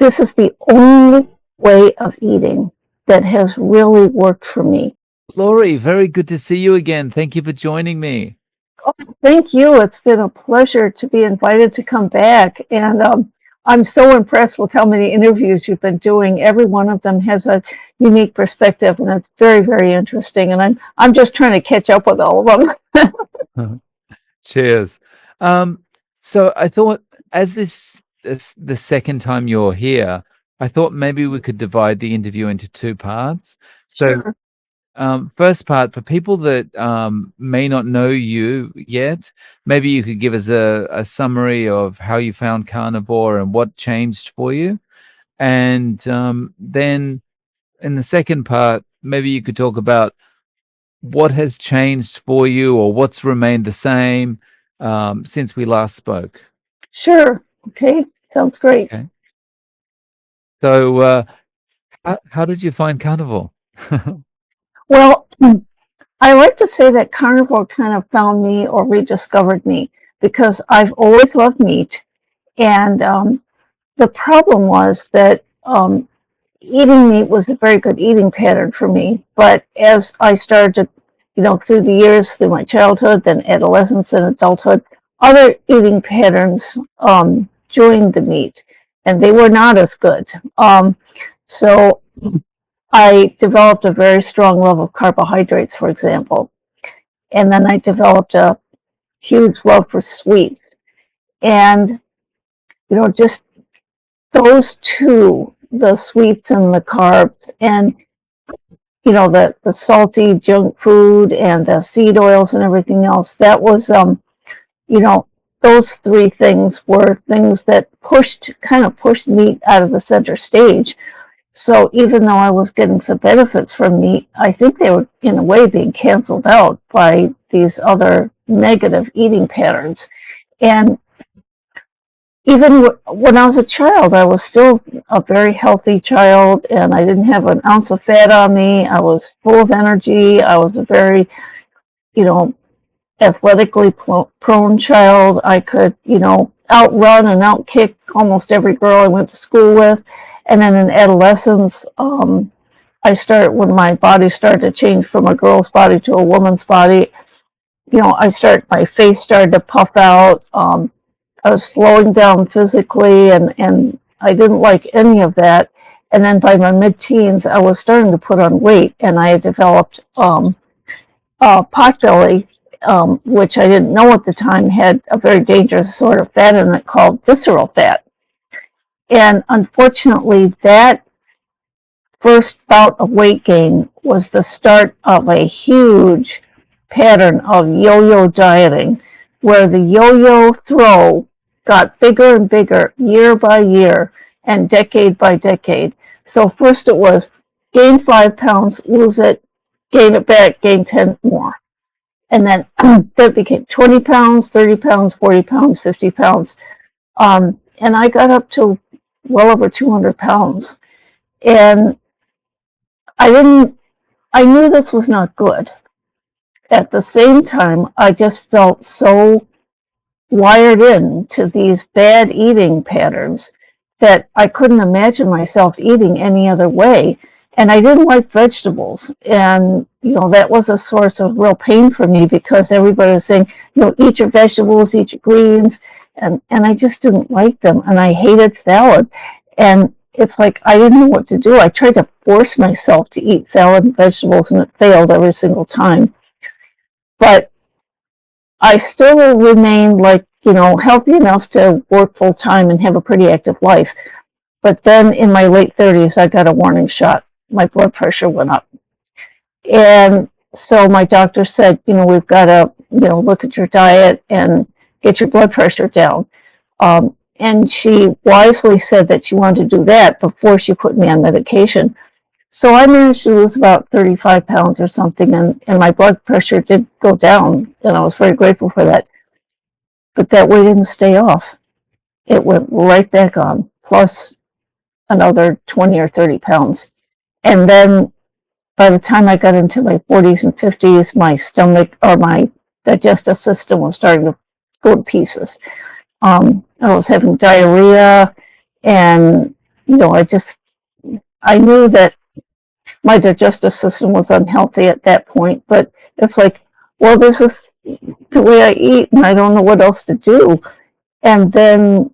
this is the only way of eating that has really worked for me. Lori, very good to see you again. Thank you for joining me. Oh, thank you. It's been a pleasure to be invited to come back. And I'm so impressed with how many interviews you've been doing. Every one of them has a unique perspective, and it's very, very interesting. And I'm just trying to catch up with all of them. Cheers. So I thought, as this is the second time you're here, I thought maybe we could divide the interview into two parts. So, Sure. first part, for people that may not know you yet, maybe you could give us a summary of how you found carnivore and what changed for you. And then in the second part, maybe you could talk about what has changed for you or what's remained the same since we last spoke. Sure. Okay. Sounds great. Okay. So, how did you find carnivore? Well, I like to say that carnivore kind of found me or rediscovered me because I've always loved meat. And the problem was that eating meat was a very good eating pattern for me. But as I started to, through the years, through my childhood, then adolescence and adulthood, other eating patterns joined the meat, and they were not as good. So I developed a very strong love of carbohydrates, for example. And then I developed a huge love for sweets. And, just those two, the sweets and the carbs, and, the salty junk food and the seed oils and everything else, that was, those three things were things that kind of pushed meat out of the center stage. So even though I was getting some benefits from meat, I think they were, in a way, being canceled out by these other negative eating patterns. And even when I was a child, I was still a very healthy child, and I didn't have an ounce of fat on me. I was full of energy. I was a very, athletically prone child. I could, outrun and outkick almost every girl I went to school with. And then in adolescence, when my body started to change from a girl's body to a woman's body, my face started to puff out. I was slowing down physically, and I didn't like any of that. And then by my mid-teens, I was starting to put on weight, and I had developed potbelly, which I didn't know at the time had a very dangerous sort of fat in it called visceral fat. And unfortunately, that first bout of weight gain was the start of a huge pattern of yo-yo dieting, where the yo-yo throw got bigger and bigger year by year and decade by decade. So first it was gain 5 pounds, lose it, gain it back, gain 10 more. And then that became 20 pounds, 30 pounds, 40 pounds, 50 pounds. And I got up to well over 200 pounds. And I knew this was not good. At the same time, I just felt so wired in to these bad eating patterns that I couldn't imagine myself eating any other way. And I didn't like vegetables. And, that was a source of real pain for me because everybody was saying, eat your vegetables, eat your greens. And I just didn't like them. And I hated salad. And it's like I didn't know what to do. I tried to force myself to eat salad and vegetables, and it failed every single time. But I still remained healthy enough to work full time and have a pretty active life. But then in my late 30s, I got a warning shot. My blood pressure went up. And so my doctor said, we've got to, look at your diet and get your blood pressure down. And she wisely said that she wanted to do that before she put me on medication. So I managed to lose about 35 pounds or something, and my blood pressure did go down, and I was very grateful for that. But that weight didn't stay off. It went right back on, plus another 20 or 30 pounds. And then by the time I got into my 40s and 50s, my stomach or my digestive system was starting to go to pieces. I was having diarrhea, and I knew that my digestive system was unhealthy at that point, but it's like, well, this is the way I eat, and I don't know what else to do. And then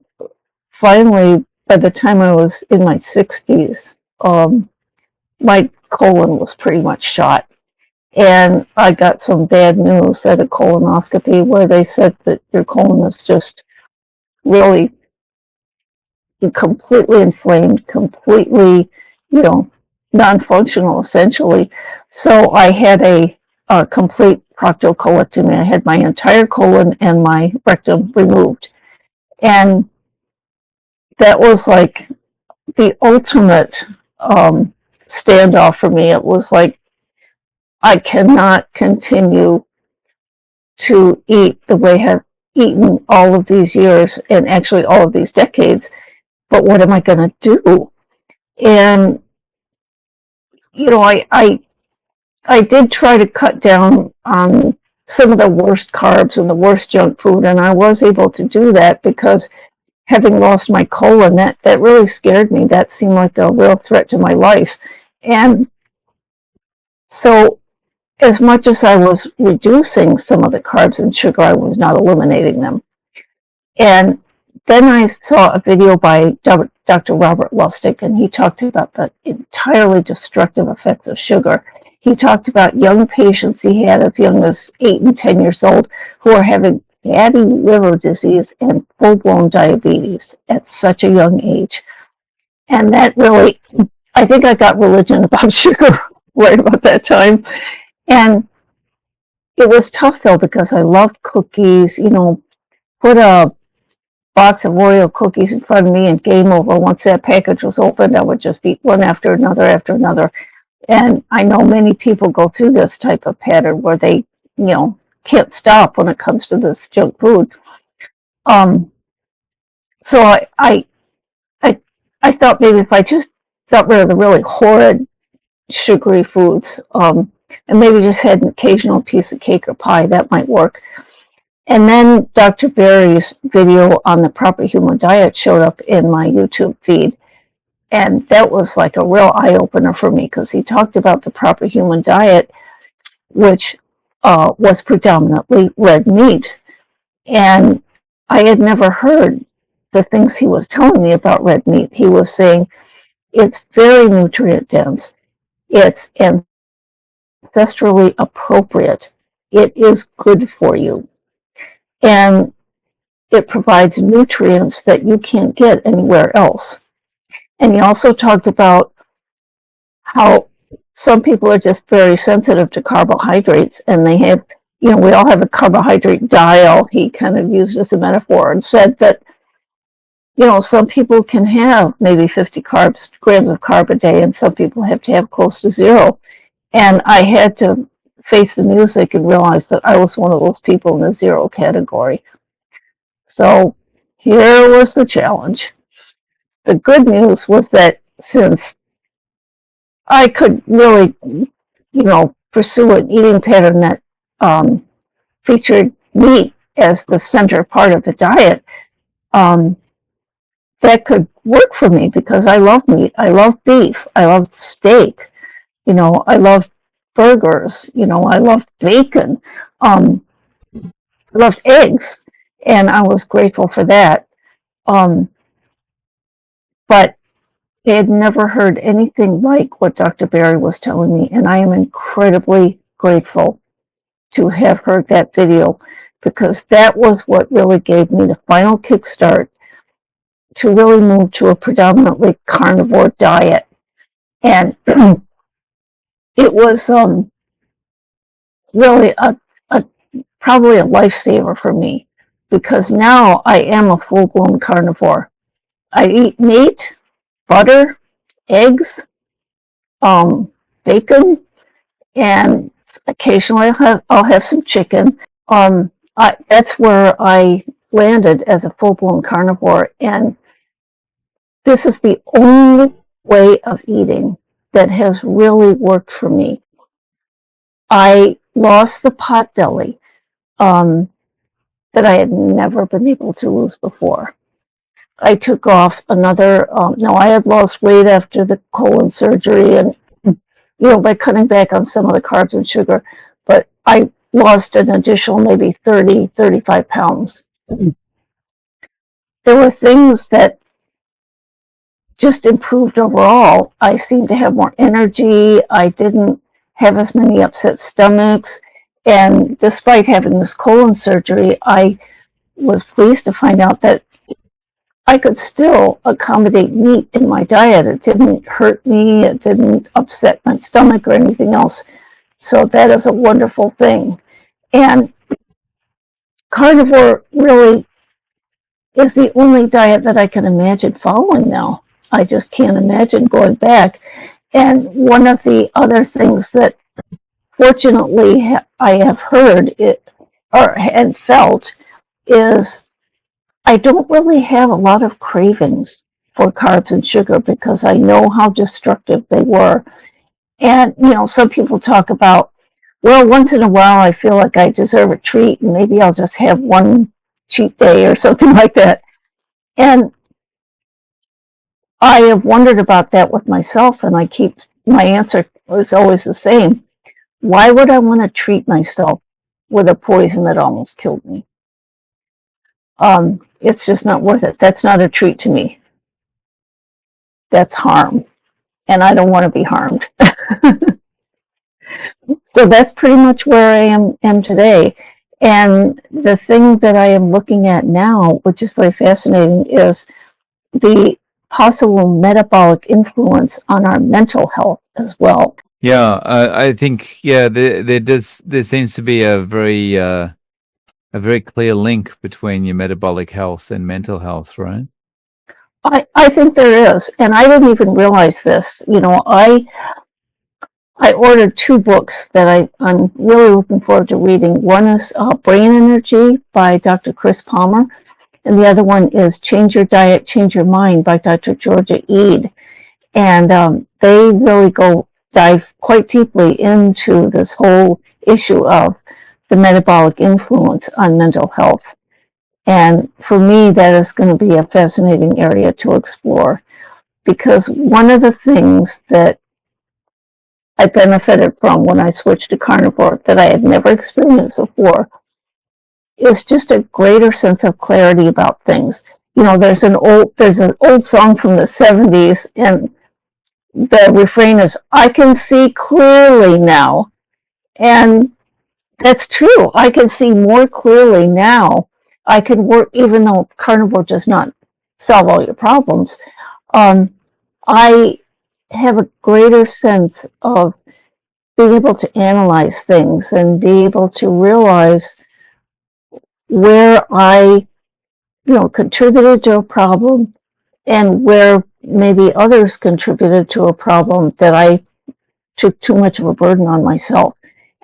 finally, by the time I was in my 60s, my colon was pretty much shot. And I got some bad news at a colonoscopy where they said that your colon is just really completely inflamed, completely, non-functional essentially. So I had a complete proctocolectomy. I had my entire colon and my rectum removed. And that was like the ultimate standoff for me. It was like, I cannot continue to eat the way I've eaten all of these years and actually all of these decades, but what am I going to do? And, I did try to cut down on some of the worst carbs and the worst junk food, and I was able to do that because having lost my colon, that really scared me. That seemed like a real threat to my life. And so as much as I was reducing some of the carbs and sugar, I was not eliminating them. And then I saw a video by Dr. Robert Ltic, and he talked about the entirely destructive effects of sugar. He talked about young patients he had as young as 8 and 10 years old who are having fatty liver disease and full-blown diabetes at such a young age. And that really, I think I got religion about sugar right about that time. And it was tough though, because I loved cookies, put a box of Oreo cookies in front of me and game over. Once that package was opened, I would just eat one after another after another. And I know many people go through this type of pattern where they, can't stop when it comes to this junk food. So I thought maybe if I just got rid of the really horrid sugary foods, and maybe just had an occasional piece of cake or pie, that might work. And then Dr. Berry's video on the proper human diet showed up in my YouTube feed. And that was like a real eye-opener for me, because he talked about the proper human diet, which was predominantly red meat. And I had never heard the things he was telling me about red meat. He was saying it's very nutrient dense. It's ancestrally appropriate. It is good for you. And it provides nutrients that you can't get anywhere else. And he also talked about how some people are just very sensitive to carbohydrates, and they have, we all have a carbohydrate dial, he kind of used as a metaphor, and said that, some people can have maybe 50 grams of carb a day, and some people have to have close to zero. And I had to face the music and realize that I was one of those people in the zero category. So here was the challenge. The good news was that since I could really, pursue an eating pattern that featured meat as the center part of the diet, that could work for me because I love meat. I love beef. I love steak. I love burgers. I love bacon. I loved eggs, and I was grateful for that. But I had never heard anything like what Dr. Berry was telling me, and I am incredibly grateful to have heard that video, because that was what really gave me the final kickstart to really move to a predominantly carnivore diet. And it was really probably a lifesaver for me, because now I am a full-blown carnivore. I eat meat, butter, eggs, bacon, and occasionally I'll have some chicken. That's where I landed as a full-blown carnivore, and this is the only way of eating that has really worked for me. I lost the pot belly that I had never been able to lose before. I took off another, no, I had lost weight after the colon surgery and, by cutting back on some of the carbs and sugar, but I lost an additional maybe 30, 35 pounds. There were things that just improved overall. I seemed to have more energy. I didn't have as many upset stomachs. And despite having this colon surgery, I was pleased to find out that I could still accommodate meat in my diet. It didn't hurt me. It didn't upset my stomach or anything else. So that is a wonderful thing. And carnivore really is the only diet that I can imagine following now. I just can't imagine going back. And one of the other things that fortunately I have heard and felt is I don't really have a lot of cravings for carbs and sugar because I know how destructive they were. And, some people talk about, well, once in a while I feel like I deserve a treat and maybe I'll just have one cheat day or something like that. And I have wondered about that with myself, and my answer is always the same. Why would I want to treat myself with a poison that almost killed me? It's just not worth it. That's not a treat to me. That's harm, and I don't want to be harmed. So that's pretty much where I am today. And the thing that I am looking at now, which is very fascinating, is the possible metabolic influence on our mental health as well. Yeah, I think there seems to be a very clear link between your metabolic health and mental health, right? I think there is, and I didn't even realize this. I ordered 2 books that I'm really looking forward to reading. One is Brain Energy by Dr. Chris Palmer, and the other one is Change Your Diet, Change Your Mind by Dr. Georgia Ede. And they really dive quite deeply into this whole issue of the metabolic influence on mental health. And for me, that is going to be a fascinating area to explore, because one of the things that I benefited from when I switched to carnivore that I had never experienced before is just a greater sense of clarity about things. There's an old song from the 70s, and the refrain is, I can see clearly now. And that's true. I can see more clearly now. I can work, even though carnivore does not solve all your problems. I have a greater sense of being able to analyze things and be able to realize where I, contributed to a problem and where maybe others contributed to a problem that I took too much of a burden on myself.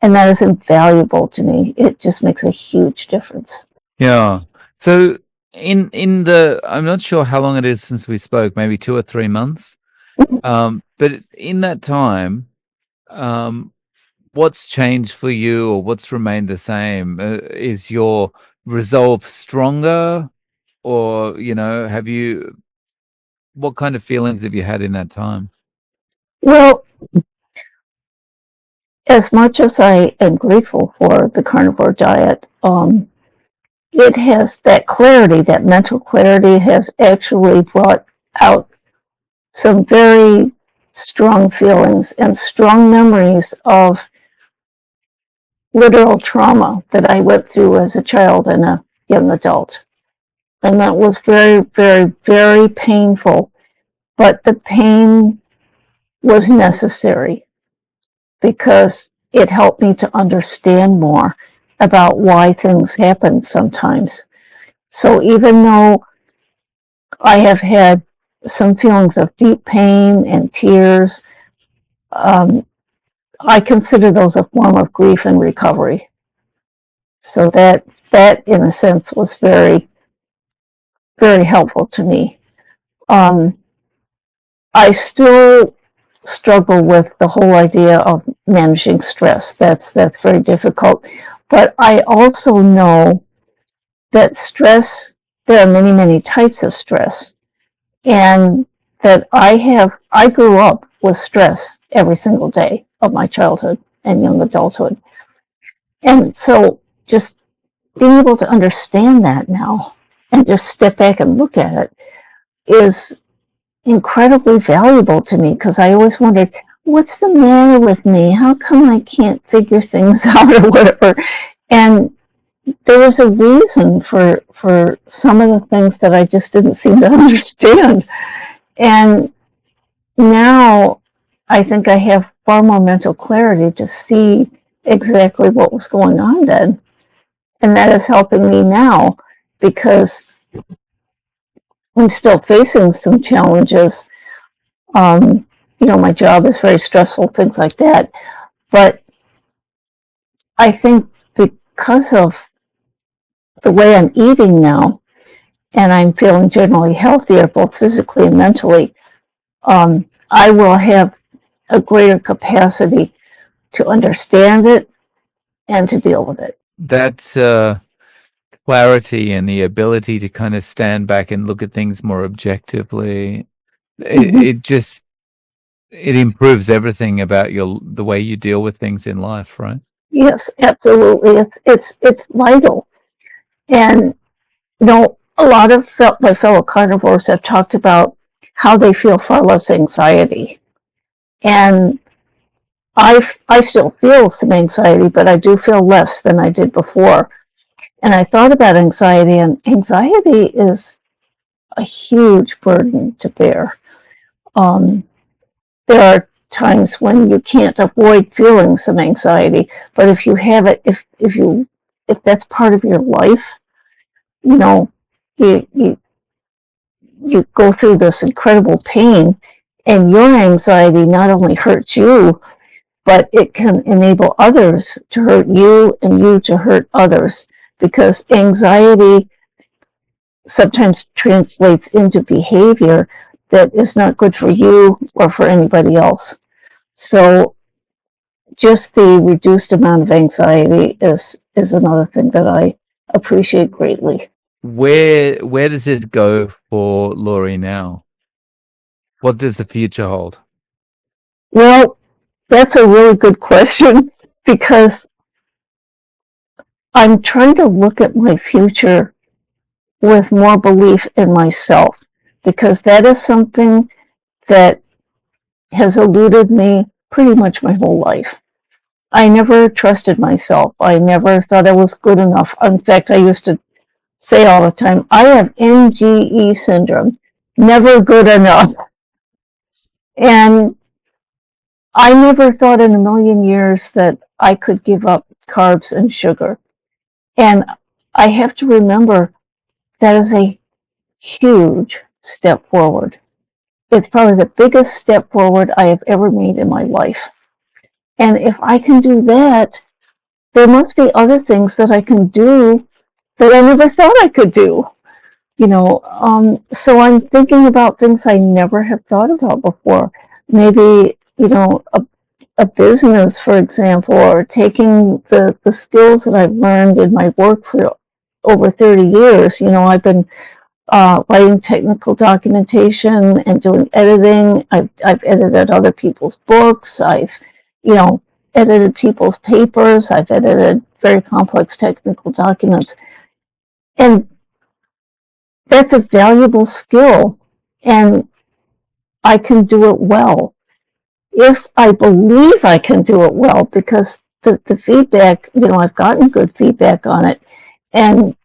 And that is invaluable to me. It just makes a huge difference. Yeah. So I'm not sure how long it is since we spoke, maybe 2 or 3 months. But in that time, what's changed for you, or what's remained the same? Is your resolve stronger, or what kind of feelings have you had in that time? Well, as much as I am grateful for the carnivore diet, it has that clarity, that mental clarity has actually brought out some very strong feelings and strong memories of literal trauma that I went through as a child and a young adult. And that was very, very, very painful. But the pain was necessary because it helped me to understand more about why things happen sometimes. So even though I have had some feelings of deep pain and tears, I consider those a form of grief and recovery. So that in a sense was very, very helpful to me. I still struggle with the whole idea of managing stress. That's very difficult. But I also know that stress there are many, many types of stress, and that I grew up with stress every single day of my childhood and young adulthood. And so just being able to understand that now and just step back and look at it is incredibly valuable to me, because I always wondered, what's the matter with me? How come I can't figure things out or whatever? And there was a reason for some of the things that I just didn't seem to understand. And now I think I have far more mental clarity to see exactly what was going on then. And that is helping me now, because I'm still facing some challenges. My job is very stressful, things like that. But I think because of the way I'm eating now, and I'm feeling generally healthier, both physically and mentally, I will have a greater capacity to understand it and to deal with it. That's clarity and the ability to kind of stand back and look at things more objectively. It improves everything about the way you deal with things in life, right? Yes, absolutely. It's vital. And a lot of my fellow carnivores have talked about how they feel far less anxiety. And I still feel some anxiety, but I do feel less than I did before. And I thought about anxiety, and anxiety is a huge burden to bear. There are times when you can't avoid feeling some anxiety, but if you have it, if that's part of your life, you go through this incredible pain, and your anxiety not only hurts you, but it can enable others to hurt you and you to hurt others, because anxiety sometimes translates into behavior that is not good for you or for anybody else. So just the reduced amount of anxiety is another thing that I appreciate greatly. Where does it go for Laurie now? What does the future hold? Well, that's a really good question, because I'm trying to look at my future with more belief in myself, because that is something that has eluded me pretty much my whole life. I never trusted myself. I never thought I was good enough. In fact, I used to say all the time, I have NGE syndrome, never good enough. And I never thought in a million years that I could give up carbs and sugar. And I have to remember that is a huge step forward. It's probably the biggest step forward I have ever made in my life. And if I can do that, there must be other things that I can do that I never thought I could do. So I'm thinking about things I never have thought about before. Maybe, a business, for example, or taking the skills that I've learned in my work for over 30 years. I've been writing technical documentation and doing editing. I've edited other people's books. I've, edited people's papers. I've edited very complex technical documents. And that's a valuable skill, and I can do it well if I believe I can do it well, because the feedback, I've gotten good feedback on it. And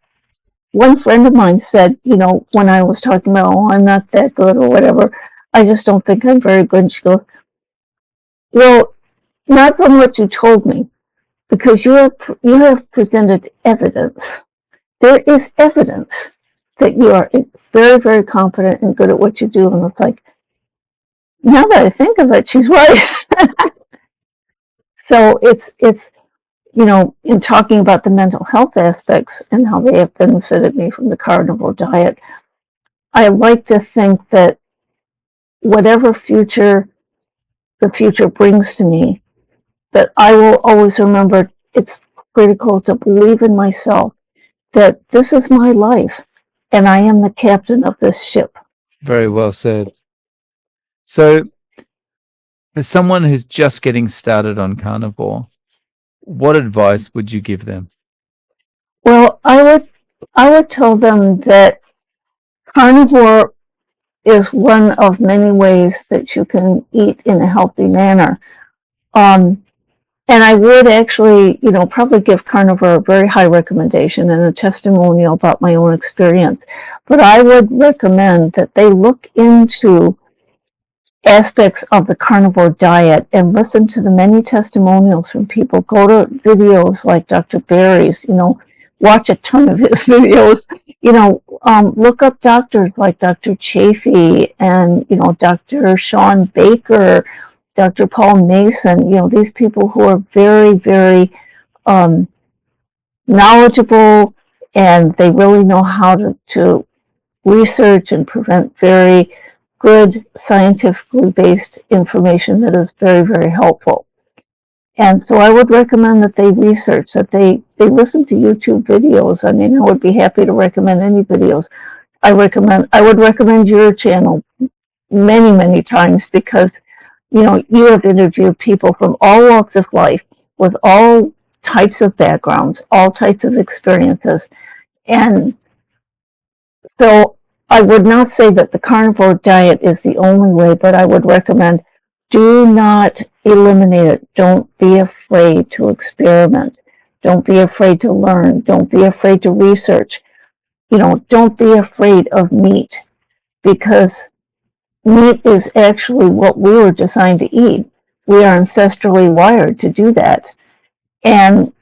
one friend of mine said, when I was talking about, I'm not that good or whatever, I just don't think I'm very good. And she goes, well, not from what you told me, because you have presented evidence. There is evidence that you are very, very confident and good at what you do. And it's like, now that I think of it, she's right. So it's in talking about the mental health aspects and how they have benefited me from the carnivore diet, I like to think that whatever the future brings to me, that I will always remember it's critical to believe in myself, that this is my life. and I am the captain of this ship. Very well said. So, for someone who's just getting started on carnivore, what advice would you give them? Well, I would tell them that carnivore is one of many ways that you can eat in a healthy manner. And I would actually, probably give carnivore a very high recommendation and a testimonial about my own experience. But I would recommend that they look into aspects of the carnivore diet and listen to the many testimonials from people. Go to videos like Dr. Berry's, watch a ton of his videos, look up doctors like Dr. Chafee and, Dr. Sean Baker, Dr. Paul Mason, these people who are very, very knowledgeable, and they really know how to research and present very good scientifically based information that is very, very helpful. And so I would recommend that they research, that they listen to YouTube videos. I mean, I would be happy to recommend any videos. I would recommend your channel many, many times because, you have interviewed people from all walks of life with all types of backgrounds, all types of experiences. And so I would not say that the carnivore diet is the only way, but I would recommend do not eliminate it. Don't be afraid to experiment. Don't be afraid to learn. Don't be afraid to research. Don't be afraid of meat, because meat is actually what we were designed to eat. We are ancestrally wired to do that. And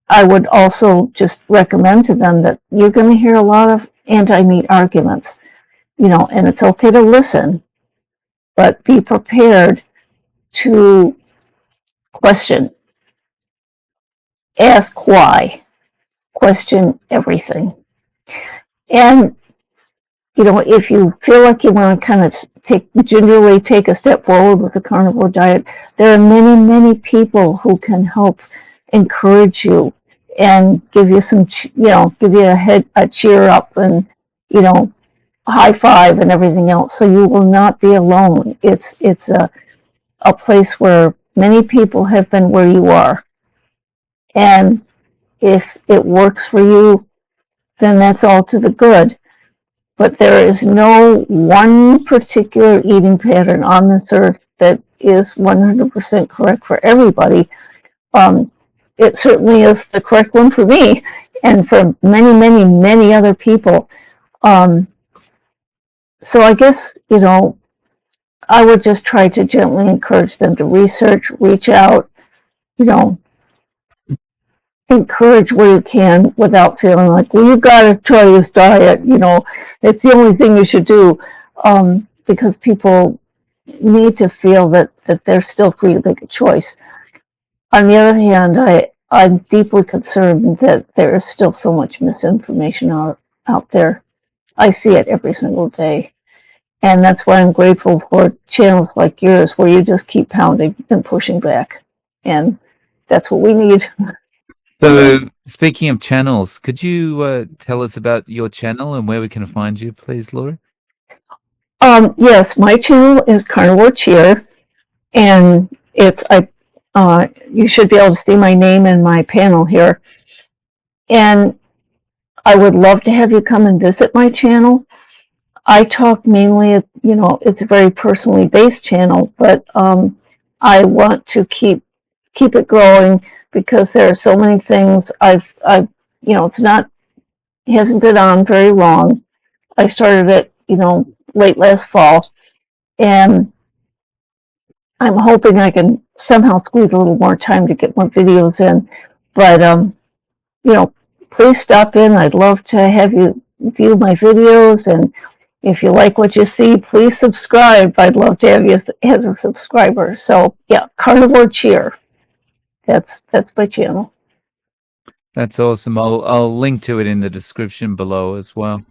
I would also just recommend to them that you're going to hear a lot of anti-meat arguments, and it's okay to listen, but be prepared to question, ask why, question everything. And, if you feel like you want to kind of gingerly take a step forward with the carnivore diet, there are many, many people who can help encourage you and give you some, give you a cheer up and, high five and everything else. So you will not be alone. It's a place where many people have been where you are. And if it works for you, then that's all to the good. But there is no one particular eating pattern on this earth that is 100% correct for everybody. It certainly is the correct one for me and for many, many, many other people. So I guess, I would just try to gently encourage them to research, reach out, encourage where you can without feeling like, well, you got to try this diet, it's the only thing you should do, because people need to feel that they're still free to make a choice. On the other hand, I'm deeply concerned that there is still so much misinformation out there. I see it every single day. And that's why I'm grateful for channels like yours, where you just keep pounding and pushing back. And that's what we need. So, speaking of channels, could you tell us about your channel and where we can find you, please, Lori? Yes, my channel is Carnivore Cheer, and you should be able to see my name in my panel here. And I would love to have you come and visit my channel. I talk mainly, it's a very personally based channel, but I want to keep it growing because there are so many things it hasn't been on very long. I started it, late last fall, and I'm hoping I can somehow squeeze a little more time to get more videos in. But please stop in. I'd love to have you view my videos, and if you like what you see, please subscribe. I'd love to have you as a subscriber. So yeah, Carnivore Cheer. That's my channel. That's awesome. I'll link to it in the description below as well.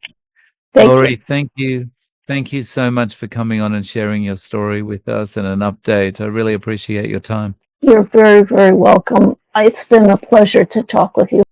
Thank Lori, you. thank you. Thank you so much for coming on and sharing your story with us and an update. I really appreciate your time. You're very, very welcome. It's been a pleasure to talk with you.